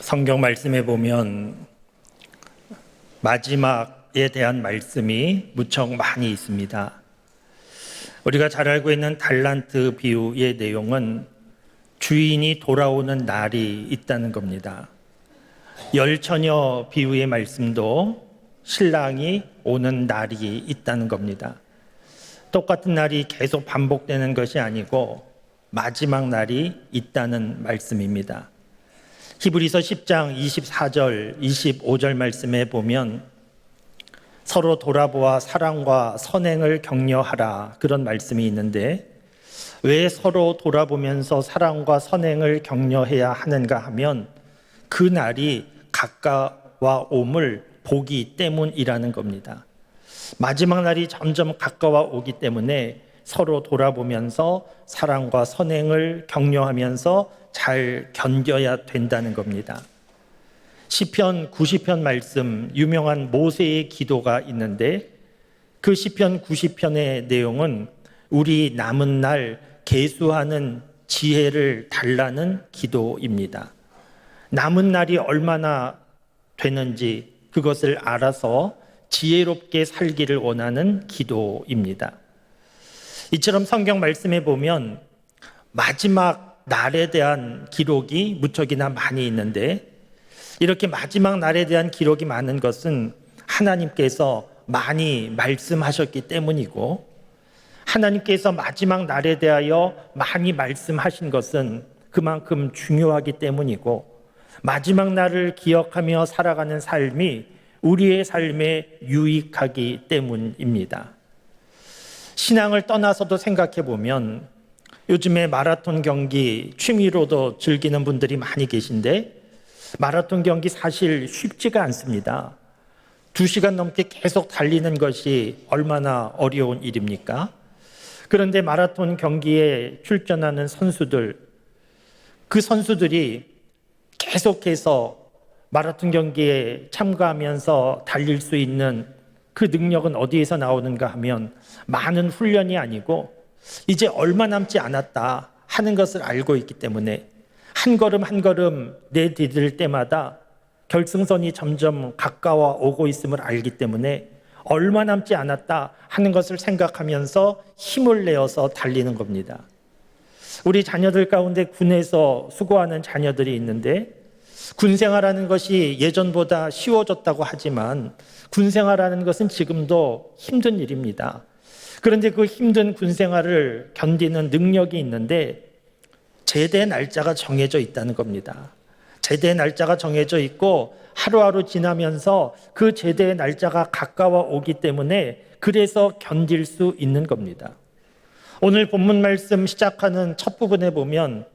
성경 말씀에 보면 마지막에 대한 말씀이 무척 많이 있습니다. 우리가 잘 알고 있는 달란트 비유의 내용은 주인이 돌아오는 날이 있다는 겁니다. 열처녀 비유의 말씀도 신랑이 오는 날이 있다는 겁니다. 똑같은 날이 계속 반복되는 것이 아니고 마지막 날이 있다는 말씀입니다. 히브리서 10장 24절, 25절 말씀에 보면 서로 돌아보아 사랑과 선행을 격려하라, 그런 말씀이 있는데 왜 서로 돌아보면서 사랑과 선행을 격려해야 하는가 하면 그 날이 가까워옴을 보기 때문이라는 겁니다. 마지막 날이 점점 가까워 오기 때문에 서로 돌아보면서 사랑과 선행을 격려하면서 잘 견뎌야 된다는 겁니다. 시편 90편 말씀, 유명한 모세의 기도가 있는데 그 시편 90편의 내용은 우리 남은 날 계수하는 지혜를 달라는 기도입니다. 남은 날이 얼마나 되는지 그것을 알아서 지혜롭게 살기를 원하는 기도입니다. 이처럼 성경 말씀에 보면 마지막 날에 대한 기록이 무척이나 많이 있는데 이렇게 마지막 날에 대한 기록이 많은 것은 하나님께서 많이 말씀하셨기 때문이고, 하나님께서 마지막 날에 대하여 많이 말씀하신 것은 그만큼 중요하기 때문이고, 마지막 날을 기억하며 살아가는 삶이 우리의 삶에 유익하기 때문입니다. 신앙을 떠나서도 생각해 보면 요즘에 마라톤 경기 취미로도 즐기는 분들이 많이 계신데 마라톤 경기 사실 쉽지가 않습니다. 2시간 넘게 계속 달리는 것이 얼마나 어려운 일입니까? 그런데 마라톤 경기에 출전하는 선수들, 그 선수들이 계속해서 마라톤 경기에 참가하면서 달릴 수 있는 그 능력은 어디에서 나오는가 하면 많은 훈련이 아니고 이제 얼마 남지 않았다 하는 것을 알고 있기 때문에 한 걸음 한 걸음 내디딜 때마다 결승선이 점점 가까워 오고 있음을 알기 때문에 얼마 남지 않았다 하는 것을 생각하면서 힘을 내어서 달리는 겁니다. 우리 자녀들 가운데 군에서 수고하는 자녀들이 있는데 군 생활하는 것이 예전보다 쉬워졌다고 하지만 군 생활하는 것은 지금도 힘든 일입니다. 그런데 그 힘든 군 생활을 견디는 능력이 있는데 제대 날짜가 정해져 있다는 겁니다. 제대 날짜가 정해져 있고 하루하루 지나면서 그 제대의 날짜가 가까워 오기 때문에 그래서 견딜 수 있는 겁니다. 오늘 본문 말씀 시작하는 첫 부분에 보면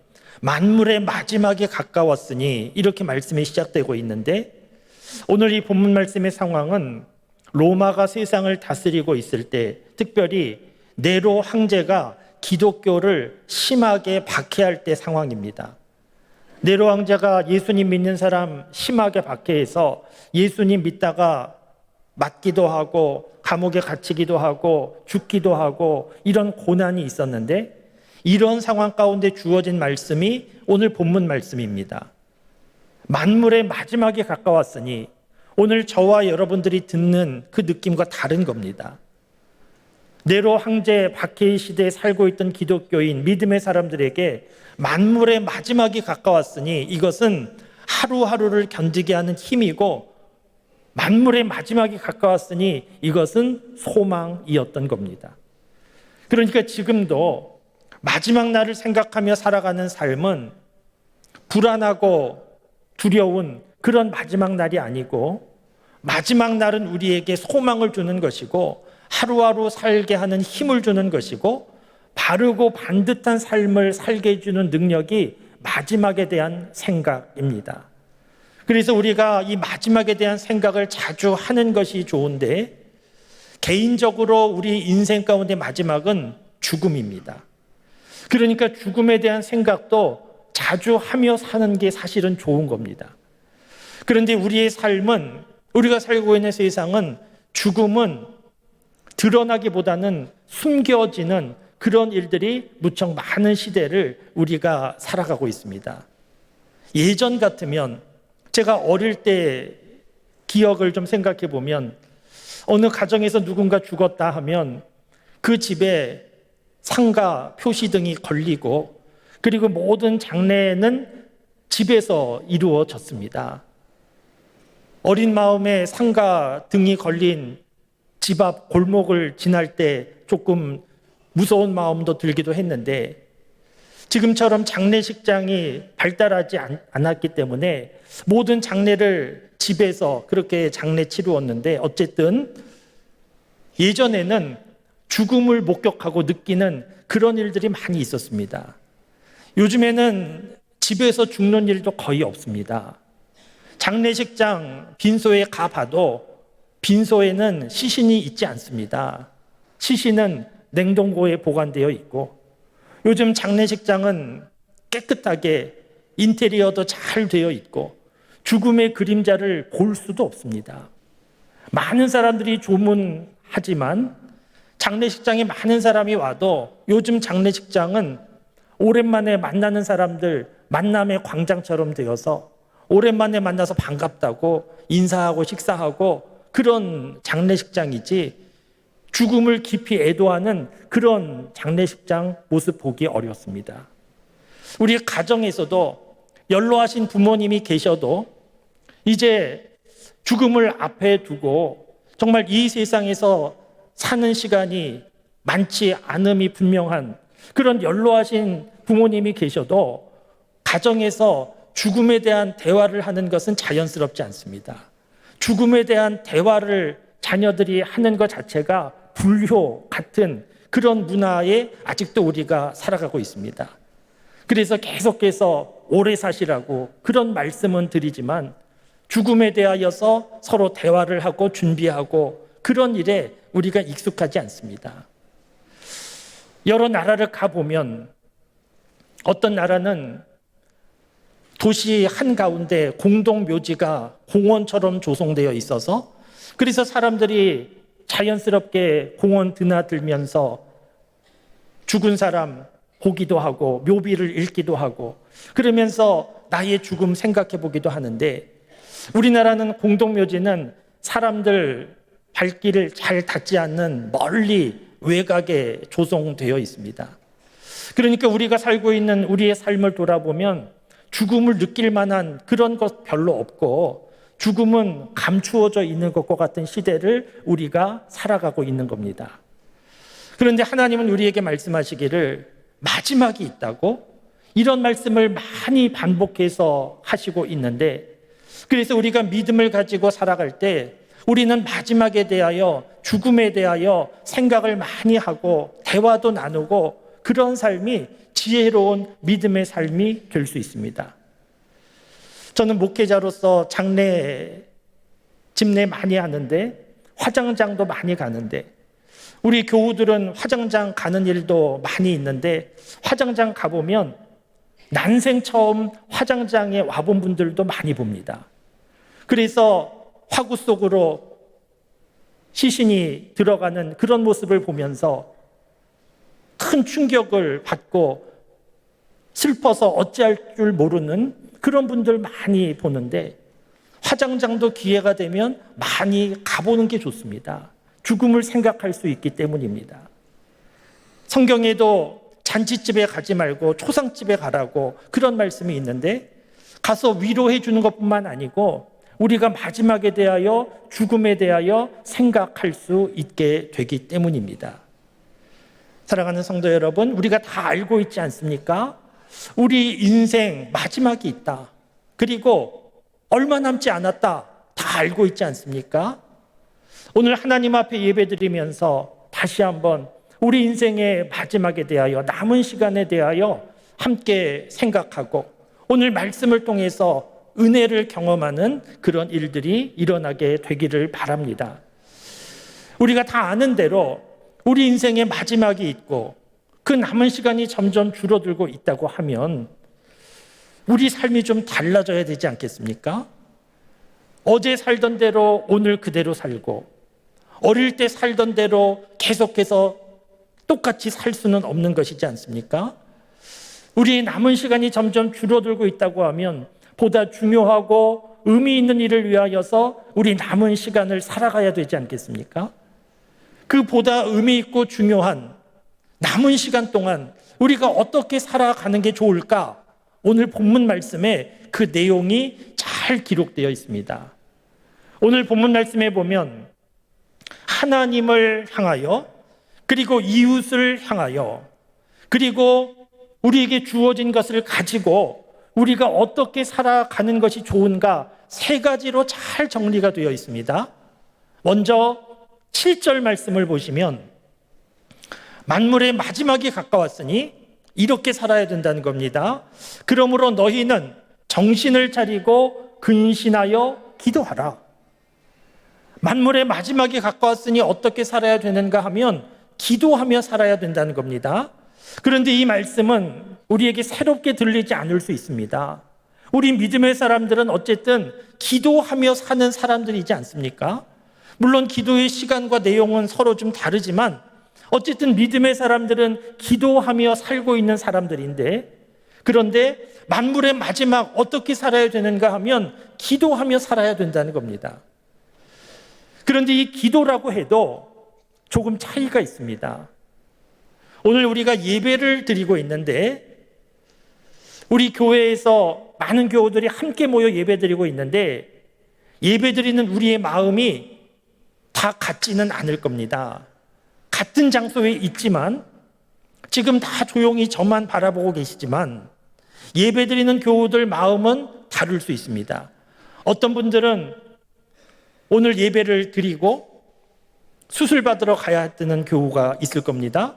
만물의 마지막에 가까웠으니 이렇게 말씀이 시작되고 있는데 오늘 이 본문 말씀의 상황은 로마가 세상을 다스리고 있을 때 특별히 네로 황제가 기독교를 심하게 박해할 때 상황입니다. 네로 황제가 예수님 믿는 사람 심하게 박해해서 예수님 믿다가 맞기도 하고 감옥에 갇히기도 하고 죽기도 하고 이런 고난이 있었는데 이런 상황 가운데 주어진 말씀이 오늘 본문 말씀입니다. 만물의 마지막에 가까웠으니 오늘 저와 여러분들이 듣는 그 느낌과 다른 겁니다. 네로 황제 박해의 시대에 살고 있던 기독교인 믿음의 사람들에게 만물의 마지막이 가까웠으니 이것은 하루하루를 견디게 하는 힘이고 만물의 마지막이 가까웠으니 이것은 소망이었던 겁니다. 그러니까 지금도 마지막 날을 생각하며 살아가는 삶은 불안하고 두려운 그런 마지막 날이 아니고 마지막 날은 우리에게 소망을 주는 것이고 하루하루 살게 하는 힘을 주는 것이고 바르고 반듯한 삶을 살게 해주는 능력이 마지막에 대한 생각입니다. 그래서 우리가 이 마지막에 대한 생각을 자주 하는 것이 좋은데 개인적으로 우리 인생 가운데 마지막은 죽음입니다. 그러니까 죽음에 대한 생각도 자주 하며 사는 게 사실은 좋은 겁니다. 그런데 우리의 삶은, 우리가 살고 있는 세상은 죽음은 드러나기보다는 숨겨지는 그런 일들이 무척 많은 시대를 우리가 살아가고 있습니다. 예전 같으면 제가 어릴 때 기억을 좀 생각해 보면 어느 가정에서 누군가 죽었다 하면 그 집에 상가 표시등이 걸리고 그리고 모든 장례는 집에서 이루어졌습니다. 어린 마음에 상가 등이 걸린 집 앞 골목을 지날 때 조금 무서운 마음도 들기도 했는데 지금처럼 장례식장이 발달하지 않았기 때문에 모든 장례를 집에서 그렇게 장례 치루었는데 어쨌든 예전에는 죽음을 목격하고 느끼는 그런 일들이 많이 있었습니다. 요즘에는 집에서 죽는 일도 거의 없습니다. 장례식장 빈소에 가봐도 빈소에는 시신이 있지 않습니다. 시신은 냉동고에 보관되어 있고 요즘 장례식장은 깨끗하게 인테리어도 잘 되어 있고 죽음의 그림자를 볼 수도 없습니다. 많은 사람들이 조문하지만 장례식장에 많은 사람이 와도 요즘 장례식장은 오랜만에 만나는 사람들 만남의 광장처럼 되어서 오랜만에 만나서 반갑다고 인사하고 식사하고 그런 장례식장이지 죽음을 깊이 애도하는 그런 장례식장 모습 보기 어렵습니다. 우리 가정에서도 연로하신 부모님이 계셔도 이제 죽음을 앞에 두고 정말 이 세상에서 사는 시간이 많지 않음이 분명한 그런 연로하신 부모님이 계셔도 가정에서 죽음에 대한 대화를 하는 것은 자연스럽지 않습니다. 죽음에 대한 대화를 자녀들이 하는 것 자체가 불효 같은 그런 문화에 아직도 우리가 살아가고 있습니다. 그래서 계속해서 오래 사시라고 그런 말씀은 드리지만 죽음에 대하여서 서로 대화를 하고 준비하고 그런 일에 우리가 익숙하지 않습니다. 여러 나라를 가보면 어떤 나라는 도시 한가운데 공동묘지가 공원처럼 조성되어 있어서 그래서 사람들이 자연스럽게 공원 드나들면서 죽은 사람 보기도 하고 묘비를 읽기도 하고 그러면서 나의 죽음 생각해 보기도 하는데 우리나라는 공동묘지는 사람들 발길을 잘 닿지 않는 멀리 외곽에 조성되어 있습니다. 그러니까 우리가 살고 있는 우리의 삶을 돌아보면 죽음을 느낄 만한 그런 것 별로 없고 죽음은 감추어져 있는 것과 같은 시대를 우리가 살아가고 있는 겁니다. 그런데 하나님은 우리에게 말씀하시기를 마지막이 있다고 이런 말씀을 많이 반복해서 하시고 있는데 그래서 우리가 믿음을 가지고 살아갈 때 우리는 마지막에 대하여 죽음에 대하여 생각을 많이 하고 대화도 나누고 그런 삶이 지혜로운 믿음의 삶이 될 수 있습니다. 저는 목회자로서 장례, 집례 많이 하는데 화장장도 많이 가는데 우리 교우들은 화장장 가는 일도 많이 있는데 화장장 가보면 난생 처음 화장장에 와본 분들도 많이 봅니다. 그래서 화구 속으로 시신이 들어가는 그런 모습을 보면서 큰 충격을 받고 슬퍼서 어찌할 줄 모르는 그런 분들 많이 보는데 화장장도 기회가 되면 많이 가보는 게 좋습니다. 죽음을 생각할 수 있기 때문입니다. 성경에도 잔치집에 가지 말고 초상집에 가라고 그런 말씀이 있는데 가서 위로해 주는 것뿐만 아니고 우리가 마지막에 대하여 죽음에 대하여 생각할 수 있게 되기 때문입니다. 사랑하는 성도 여러분, 우리가 다 알고 있지 않습니까? 우리 인생 마지막이 있다. 그리고 얼마 남지 않았다. 다 알고 있지 않습니까? 오늘 하나님 앞에 예배드리면서 다시 한번 우리 인생의 마지막에 대하여 남은 시간에 대하여 함께 생각하고 오늘 말씀을 통해서 은혜를 경험하는 그런 일들이 일어나게 되기를 바랍니다. 우리가 다 아는 대로 우리 인생의 마지막이 있고 그 남은 시간이 점점 줄어들고 있다고 하면 우리 삶이 좀 달라져야 되지 않겠습니까? 어제 살던 대로 오늘 그대로 살고 어릴 때 살던 대로 계속해서 똑같이 살 수는 없는 것이지 않습니까? 우리의 남은 시간이 점점 줄어들고 있다고 하면 보다 중요하고 의미 있는 일을 위하여서 우리 남은 시간을 살아가야 되지 않겠습니까? 그보다 의미 있고 중요한 남은 시간 동안 우리가 어떻게 살아가는 게 좋을까? 오늘 본문 말씀에 그 내용이 잘 기록되어 있습니다. 오늘 본문 말씀에 보면 하나님을 향하여, 그리고 이웃을 향하여, 그리고 우리에게 주어진 것을 가지고 우리가 어떻게 살아가는 것이 좋은가, 세 가지로 잘 정리가 되어 있습니다. 먼저 7절 말씀을 보시면 만물의 마지막이 가까웠으니 이렇게 살아야 된다는 겁니다. 그러므로 너희는 정신을 차리고 근신하여 기도하라. 만물의 마지막이 가까웠으니 어떻게 살아야 되는가 하면 기도하며 살아야 된다는 겁니다. 그런데 이 말씀은 우리에게 새롭게 들리지 않을 수 있습니다. 우리 믿음의 사람들은 어쨌든 기도하며 사는 사람들이지 않습니까? 물론 기도의 시간과 내용은 서로 좀 다르지만 어쨌든 믿음의 사람들은 기도하며 살고 있는 사람들인데, 그런데 만물의 마지막 어떻게 살아야 되는가 하면 기도하며 살아야 된다는 겁니다. 그런데 이 기도라고 해도 조금 차이가 있습니다. 오늘 우리가 예배를 드리고 있는데, 우리 교회에서 많은 교우들이 함께 모여 예배 드리고 있는데, 예배 드리는 우리의 마음이 다 같지는 않을 겁니다. 같은 장소에 있지만, 지금 다 조용히 저만 바라보고 계시지만 예배 드리는 교우들 마음은 다를 수 있습니다. 어떤 분들은 오늘 예배를 드리고 수술 받으러 가야 되는 교우가 있을 겁니다.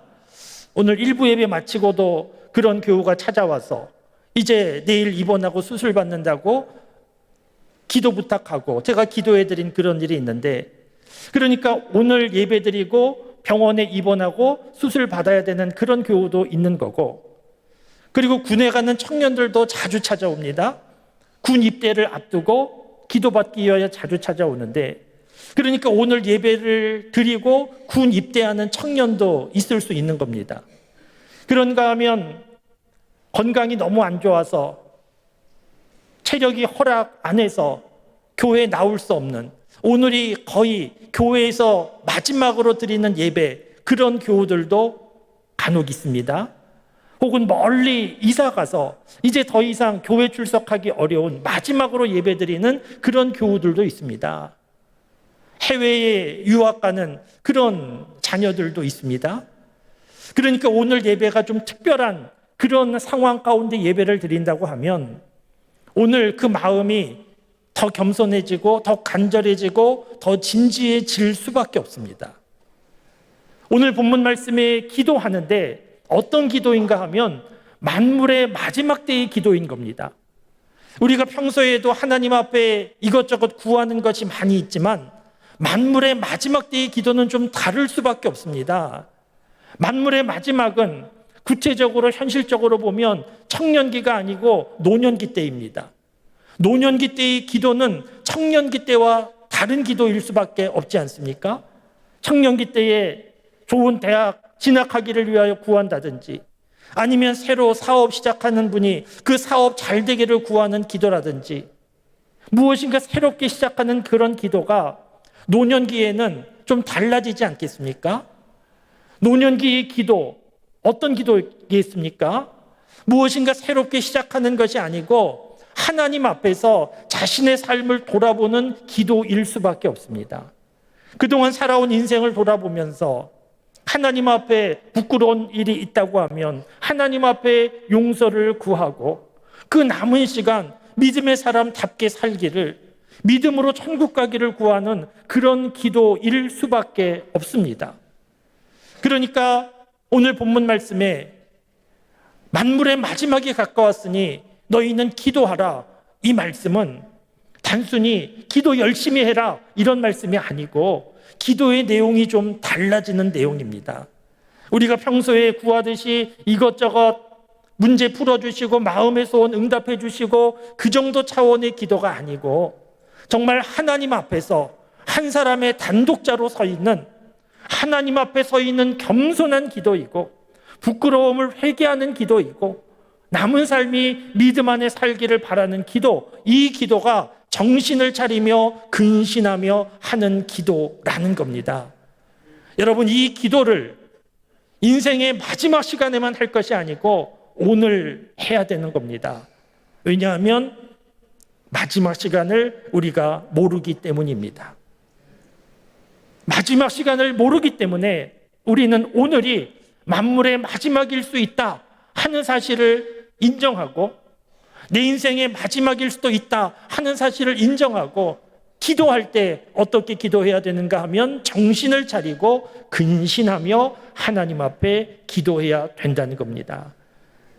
오늘 일부 예배 마치고도 그런 교우가 찾아와서 이제 내일 입원하고 수술 받는다고 기도 부탁하고 제가 기도해 드린 그런 일이 있는데, 그러니까 오늘 예배 드리고 병원에 입원하고 수술 받아야 되는 그런 교우도 있는 거고, 그리고 군에 가는 청년들도 자주 찾아옵니다. 군 입대를 앞두고 기도받기 위하여 자주 찾아오는데, 그러니까 오늘 예배를 드리고 군 입대하는 청년도 있을 수 있는 겁니다. 그런가 하면 건강이 너무 안 좋아서 체력이 허락 안 해서 교회에 나올 수 없는, 오늘이 거의 교회에서 마지막으로 드리는 예배, 그런 교우들도 간혹 있습니다. 혹은 멀리 이사 가서 이제 더 이상 교회 출석하기 어려운 마지막으로 예배 드리는 그런 교우들도 있습니다. 해외에 유학 가는 그런 자녀들도 있습니다. 그러니까 오늘 예배가 좀 특별한 그런 상황 가운데 예배를 드린다고 하면 오늘 그 마음이 더 겸손해지고 더 간절해지고 더 진지해질 수밖에 없습니다. 오늘 본문 말씀에 기도하는데 어떤 기도인가 하면 만물의 마지막 때의 기도인 겁니다. 우리가 평소에도 하나님 앞에 이것저것 구하는 것이 많이 있지만 만물의 마지막 때의 기도는 좀 다를 수밖에 없습니다. 만물의 마지막은 구체적으로 현실적으로 보면 청년기가 아니고 노년기 때입니다. 노년기 때의 기도는 청년기 때와 다른 기도일 수밖에 없지 않습니까? 청년기 때에 좋은 대학 진학하기를 위하여 구한다든지, 아니면 새로 사업 시작하는 분이 그 사업 잘 되기를 구하는 기도라든지, 무엇인가 새롭게 시작하는 그런 기도가 노년기에는 좀 달라지지 않겠습니까? 노년기의 기도, 어떤 기도겠습니까? 무엇인가 새롭게 시작하는 것이 아니고 하나님 앞에서 자신의 삶을 돌아보는 기도일 수밖에 없습니다. 그동안 살아온 인생을 돌아보면서 하나님 앞에 부끄러운 일이 있다고 하면 하나님 앞에 용서를 구하고 그 남은 시간 믿음의 사람답게 살기를, 믿음으로 천국 가기를 구하는 그런 기도일 수밖에 없습니다. 그러니까 오늘 본문 말씀에 만물의 마지막이 가까웠으니 너희는 기도하라, 이 말씀은 단순히 기도 열심히 해라 이런 말씀이 아니고 기도의 내용이 좀 달라지는 내용입니다. 우리가 평소에 구하듯이 이것저것 문제 풀어주시고 마음의 소원 응답해 주시고 그 정도 차원의 기도가 아니고 정말 하나님 앞에서 한 사람의 단독자로 서 있는, 하나님 앞에 서 있는 겸손한 기도이고 부끄러움을 회개하는 기도이고 남은 삶이 믿음 안에 살기를 바라는 기도, 이 기도가 정신을 차리며 근신하며 하는 기도라는 겁니다. 여러분, 이 기도를 인생의 마지막 시간에만 할 것이 아니고 오늘 해야 되는 겁니다. 왜냐하면 마지막 시간을 우리가 모르기 때문입니다. 마지막 시간을 모르기 때문에 우리는 오늘이 만물의 마지막일 수 있다 하는 사실을 인정하고, 내 인생의 마지막일 수도 있다 하는 사실을 인정하고, 기도할 때 어떻게 기도해야 되는가 하면 정신을 차리고 근신하며 하나님 앞에 기도해야 된다는 겁니다.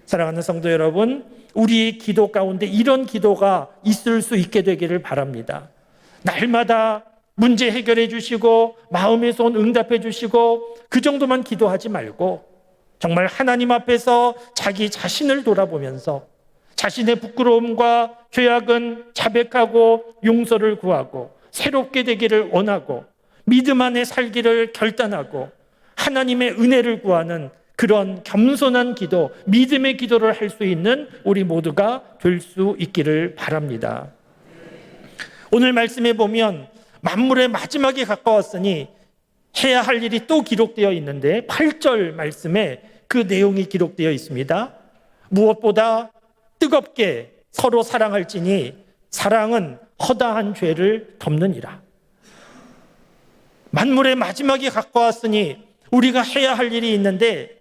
사랑하는 성도 여러분, 우리의 기도 가운데 이런 기도가 있을 수 있게 되기를 바랍니다. 날마다 문제 해결해 주시고 마음의 소원 응답해 주시고 그 정도만 기도하지 말고, 정말 하나님 앞에서 자기 자신을 돌아보면서 자신의 부끄러움과 죄악은 자백하고 용서를 구하고 새롭게 되기를 원하고 믿음 안에 살기를 결단하고 하나님의 은혜를 구하는 그런 겸손한 기도, 믿음의 기도를 할 수 있는 우리 모두가 될 수 있기를 바랍니다. 오늘 말씀에 보면 만물의 마지막에 가까웠으니 해야 할 일이 또 기록되어 있는데 8절 말씀에 그 내용이 기록되어 있습니다. 무엇보다 뜨겁게 서로 사랑할지니 사랑은 허다한 죄를 덮느니라. 만물의 마지막이 가까웠으니 우리가 해야 할 일이 있는데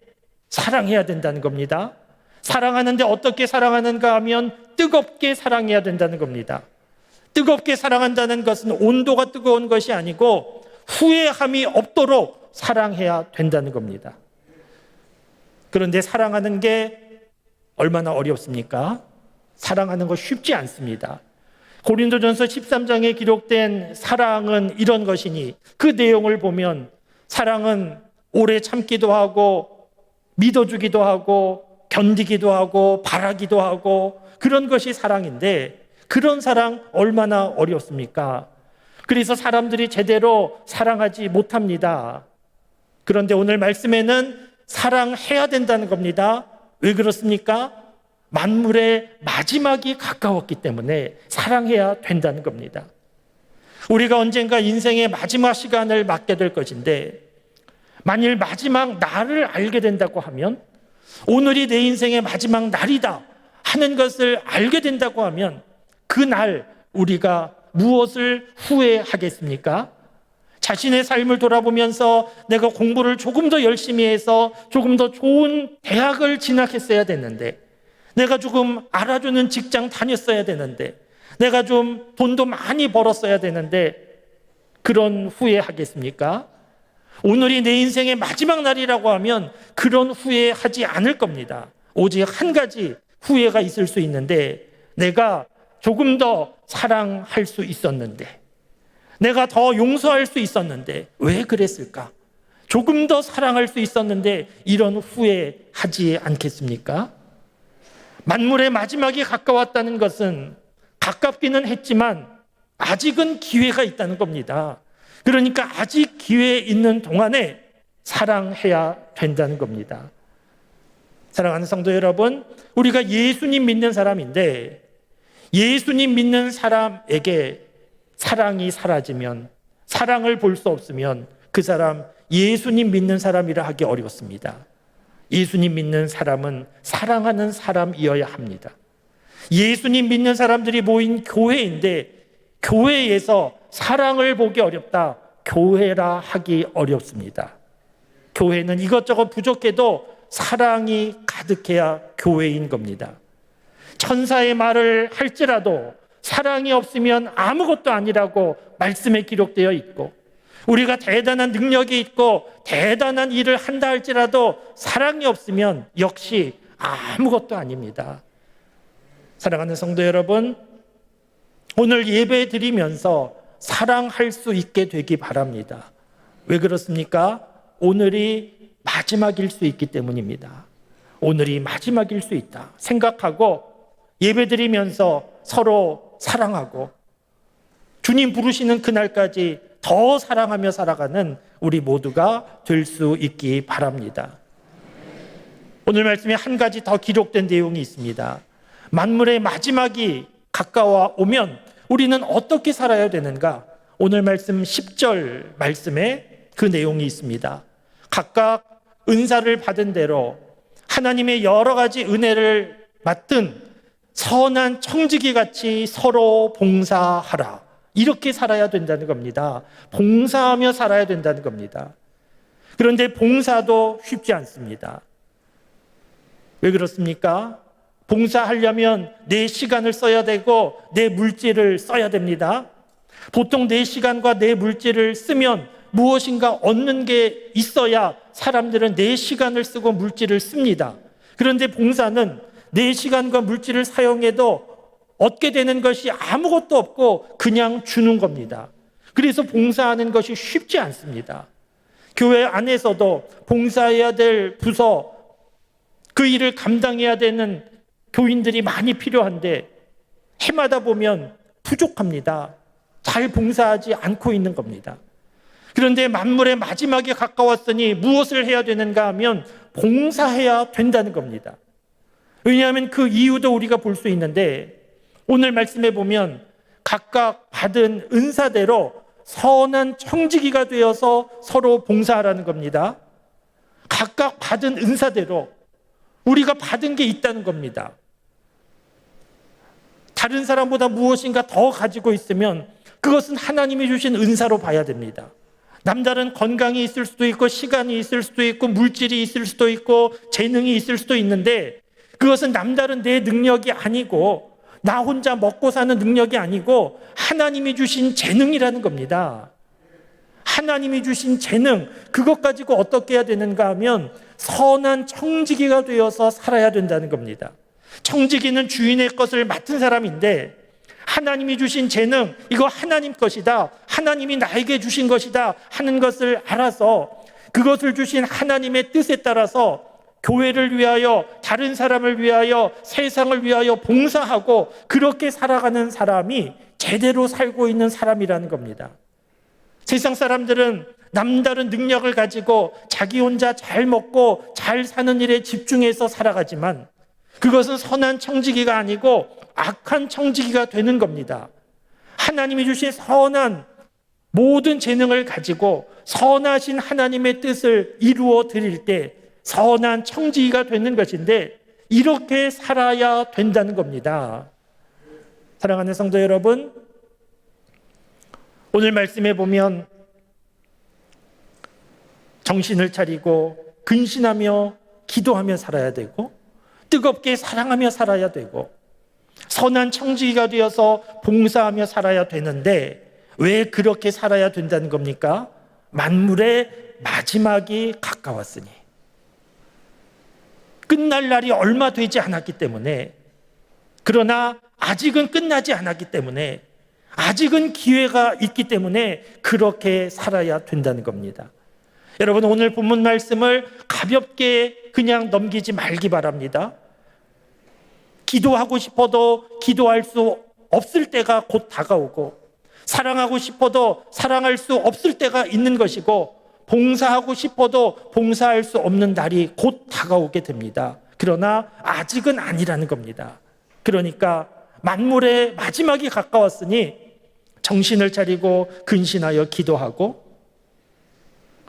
사랑해야 된다는 겁니다. 사랑하는데 어떻게 사랑하는가 하면 뜨겁게 사랑해야 된다는 겁니다. 뜨겁게 사랑한다는 것은 온도가 뜨거운 것이 아니고 후회함이 없도록 사랑해야 된다는 겁니다. 그런데 사랑하는 게 얼마나 어렵습니까? 사랑하는 거 쉽지 않습니다. 고린도전서 13장에 기록된 사랑은 이런 것이니 그 내용을 보면 사랑은 오래 참기도 하고 믿어주기도 하고 견디기도 하고 바라기도 하고 그런 것이 사랑인데, 그런 사랑 얼마나 어렵습니까? 그래서 사람들이 제대로 사랑하지 못합니다. 그런데 오늘 말씀에는 사랑해야 된다는 겁니다. 왜 그렇습니까? 만물의 마지막이 가까웠기 때문에 사랑해야 된다는 겁니다. 우리가 언젠가 인생의 마지막 시간을 맞게 될 것인데, 만일 마지막 날을 알게 된다고 하면, 오늘이 내 인생의 마지막 날이다 하는 것을 알게 된다고 하면 그날 우리가 무엇을 후회하겠습니까? 자신의 삶을 돌아보면서 내가 공부를 조금 더 열심히 해서 조금 더 좋은 대학을 진학했어야 되는데, 내가 조금 알아주는 직장 다녔어야 되는데, 내가 좀 돈도 많이 벌었어야 되는데, 그런 후회하겠습니까? 오늘이 내 인생의 마지막 날이라고 하면 그런 후회하지 않을 겁니다. 오직 한 가지 후회가 있을 수 있는데, 내가 조금 더 사랑할 수 있었는데, 내가 더 용서할 수 있었는데 왜 그랬을까? 조금 더 사랑할 수 있었는데, 이런 후회하지 않겠습니까? 만물의 마지막이 가까웠다는 것은 가깝기는 했지만 아직은 기회가 있다는 겁니다. 그러니까 아직 기회 있는 동안에 사랑해야 된다는 겁니다. 사랑하는 성도 여러분, 우리가 예수님 믿는 사람인데, 예수님 믿는 사람에게 사랑이 사라지면, 사랑을 볼 수 없으면 그 사람 예수님 믿는 사람이라 하기 어렵습니다. 예수님 믿는 사람은 사랑하는 사람이어야 합니다. 예수님 믿는 사람들이 모인 교회인데, 교회에서 사랑을 보기 어렵다, 교회라 하기 어렵습니다. 교회는 이것저것 부족해도 사랑이 가득해야 교회인 겁니다. 천사의 말을 할지라도 사랑이 없으면 아무것도 아니라고 말씀에 기록되어 있고, 우리가 대단한 능력이 있고 대단한 일을 한다 할지라도 사랑이 없으면 역시 아무것도 아닙니다. 사랑하는 성도 여러분, 오늘 예배 드리면서 사랑할 수 있게 되기 바랍니다. 왜 그렇습니까? 오늘이 마지막일 수 있기 때문입니다. 오늘이 마지막일 수 있다 생각하고 예배 드리면서 서로 사랑하고 주님 부르시는 그날까지 더 사랑하며 살아가는 우리 모두가 될 수 있기 바랍니다. 오늘 말씀에 한 가지 더 기록된 내용이 있습니다. 만물의 마지막이 가까워 오면 우리는 어떻게 살아야 되는가? 오늘 말씀 10절 말씀에 그 내용이 있습니다. 각각 은사를 받은 대로 하나님의 여러 가지 은혜를 맡은 선한 청지기 같이 서로 봉사하라. 이렇게 살아야 된다는 겁니다. 봉사하며 살아야 된다는 겁니다. 그런데 봉사도 쉽지 않습니다. 왜 그렇습니까? 봉사하려면 내 시간을 써야 되고 내 물질을 써야 됩니다. 보통 내 시간과 내 물질을 쓰면 무엇인가 얻는 게 있어야 사람들은 내 시간을 쓰고 물질을 씁니다. 그런데 봉사는 내 시간과 물질을 사용해도 얻게 되는 것이 아무것도 없고 그냥 주는 겁니다. 그래서 봉사하는 것이 쉽지 않습니다. 교회 안에서도 봉사해야 될 부서, 그 일을 감당해야 되는 교인들이 많이 필요한데 해마다 보면 부족합니다. 잘 봉사하지 않고 있는 겁니다. 그런데 만물의 마지막에 가까웠으니 무엇을 해야 되는가 하면 봉사해야 된다는 겁니다. 왜냐하면 그 이유도 우리가 볼 수 있는데 오늘 말씀에 보면 각각 받은 은사대로 선한 청지기가 되어서 서로 봉사하라는 겁니다. 각각 받은 은사대로 우리가 받은 게 있다는 겁니다. 다른 사람보다 무엇인가 더 가지고 있으면 그것은 하나님이 주신 은사로 봐야 됩니다. 남다른 건강이 있을 수도 있고 시간이 있을 수도 있고 물질이 있을 수도 있고 재능이 있을 수도 있는데 그것은 남다른 내 능력이 아니고 나 혼자 먹고 사는 능력이 아니고 하나님이 주신 재능이라는 겁니다. 하나님이 주신 재능, 그것 가지고 어떻게 해야 되는가 하면 선한 청지기가 되어서 살아야 된다는 겁니다. 청지기는 주인의 것을 맡은 사람인데 하나님이 주신 재능, 이거 하나님 것이다, 하나님이 나에게 주신 것이다 하는 것을 알아서 그것을 주신 하나님의 뜻에 따라서 교회를 위하여, 다른 사람을 위하여, 세상을 위하여 봉사하고 그렇게 살아가는 사람이 제대로 살고 있는 사람이라는 겁니다. 세상 사람들은 남다른 능력을 가지고 자기 혼자 잘 먹고 잘 사는 일에 집중해서 살아가지만 그것은 선한 청지기가 아니고 악한 청지기가 되는 겁니다. 하나님이 주신 선한 모든 재능을 가지고 선하신 하나님의 뜻을 이루어 드릴 때 선한 청지기가 되는 것인데 이렇게 살아야 된다는 겁니다. 사랑하는 성도 여러분, 오늘 말씀에 보면 정신을 차리고 근신하며 기도하며 살아야 되고 뜨겁게 사랑하며 살아야 되고 선한 청지기가 되어서 봉사하며 살아야 되는데 왜 그렇게 살아야 된다는 겁니까? 만물의 마지막이 가까웠으니, 끝날 날이 얼마 되지 않았기 때문에, 그러나 아직은 끝나지 않았기 때문에, 아직은 기회가 있기 때문에 그렇게 살아야 된다는 겁니다. 여러분, 오늘 본문 말씀을 가볍게 그냥 넘기지 말기 바랍니다. 기도하고 싶어도 기도할 수 없을 때가 곧 다가오고, 사랑하고 싶어도 사랑할 수 없을 때가 있는 것이고, 봉사하고 싶어도 봉사할 수 없는 날이 곧 다가오게 됩니다. 그러나 아직은 아니라는 겁니다. 그러니까 만물의 마지막이 가까웠으니 정신을 차리고 근신하여 기도하고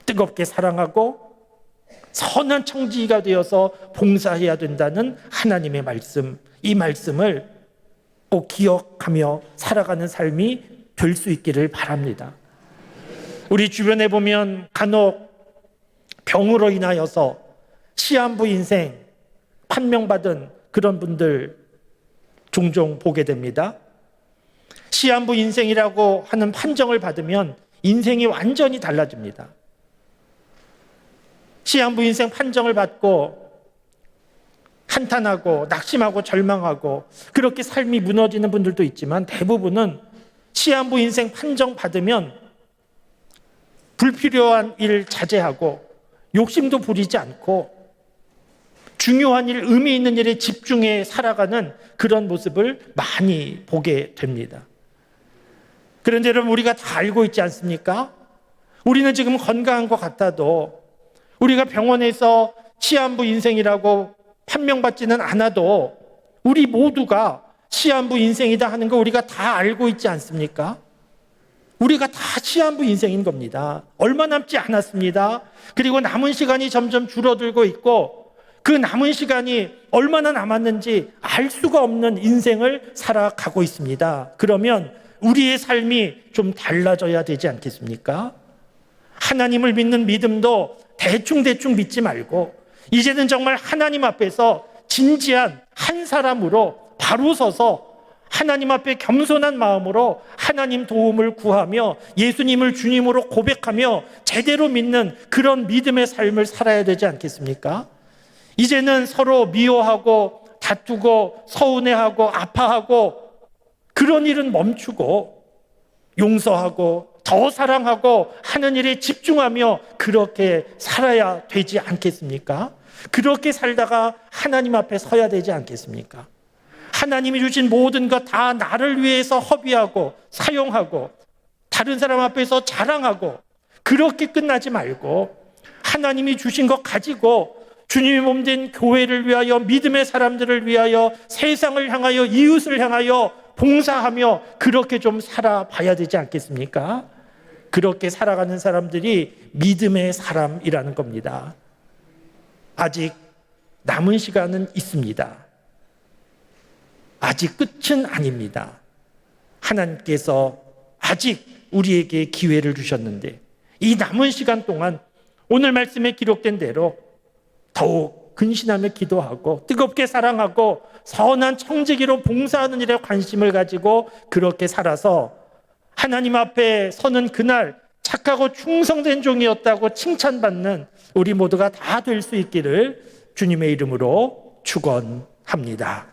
뜨겁게 사랑하고 선한 청지기가 되어서 봉사해야 된다는 하나님의 말씀, 이 말씀을 꼭 기억하며 살아가는 삶이 될 수 있기를 바랍니다. 우리 주변에 보면 간혹 병으로 인하여서 시한부 인생 판명받은 그런 분들 종종 보게 됩니다. 시한부 인생이라고 하는 판정을 받으면 인생이 완전히 달라집니다. 시한부 인생 판정을 받고 한탄하고 낙심하고 절망하고 그렇게 삶이 무너지는 분들도 있지만 대부분은 시한부 인생 판정 받으면 불필요한 일 자제하고 욕심도 부리지 않고 중요한 일, 의미 있는 일에 집중해 살아가는 그런 모습을 많이 보게 됩니다. 그런데 여러분, 우리가 다 알고 있지 않습니까? 우리는 지금 건강한 것 같아도 우리가 병원에서 시한부 인생이라고 판명받지는 않아도 우리 모두가 시한부 인생이다 하는 거 우리가 다 알고 있지 않습니까? 우리가 다 시한부 인생인 겁니다. 얼마 남지 않았습니다. 그리고 남은 시간이 점점 줄어들고 있고 그 남은 시간이 얼마나 남았는지 알 수가 없는 인생을 살아가고 있습니다. 그러면 우리의 삶이 좀 달라져야 되지 않겠습니까? 하나님을 믿는 믿음도 대충 믿지 말고 이제는 정말 하나님 앞에서 진지한 한 사람으로 바로 서서 하나님 앞에 겸손한 마음으로 하나님 도움을 구하며 예수님을 주님으로 고백하며 제대로 믿는 그런 믿음의 삶을 살아야 되지 않겠습니까? 이제는 서로 미워하고 다투고 서운해하고 아파하고 그런 일은 멈추고 용서하고 더 사랑하고 하는 일에 집중하며 그렇게 살아야 되지 않겠습니까? 그렇게 살다가 하나님 앞에 서야 되지 않겠습니까? 하나님이 주신 모든 것 다 나를 위해서 허비하고 사용하고 다른 사람 앞에서 자랑하고 그렇게 끝나지 말고 하나님이 주신 것 가지고 주님의 몸된 교회를 위하여 믿음의 사람들을 위하여 세상을 향하여 이웃을 향하여 봉사하며 그렇게 좀 살아봐야 되지 않겠습니까? 그렇게 살아가는 사람들이 믿음의 사람이라는 겁니다. 아직 남은 시간은 있습니다. 아직 끝은 아닙니다. 하나님께서 아직 우리에게 기회를 주셨는데 이 남은 시간 동안 오늘 말씀에 기록된 대로 더욱 근신하며 기도하고 뜨겁게 사랑하고 선한 청지기로 봉사하는 일에 관심을 가지고 그렇게 살아서 하나님 앞에 서는 그날 착하고 충성된 종이었다고 칭찬받는 우리 모두가 다 될 수 있기를 주님의 이름으로 축원합니다.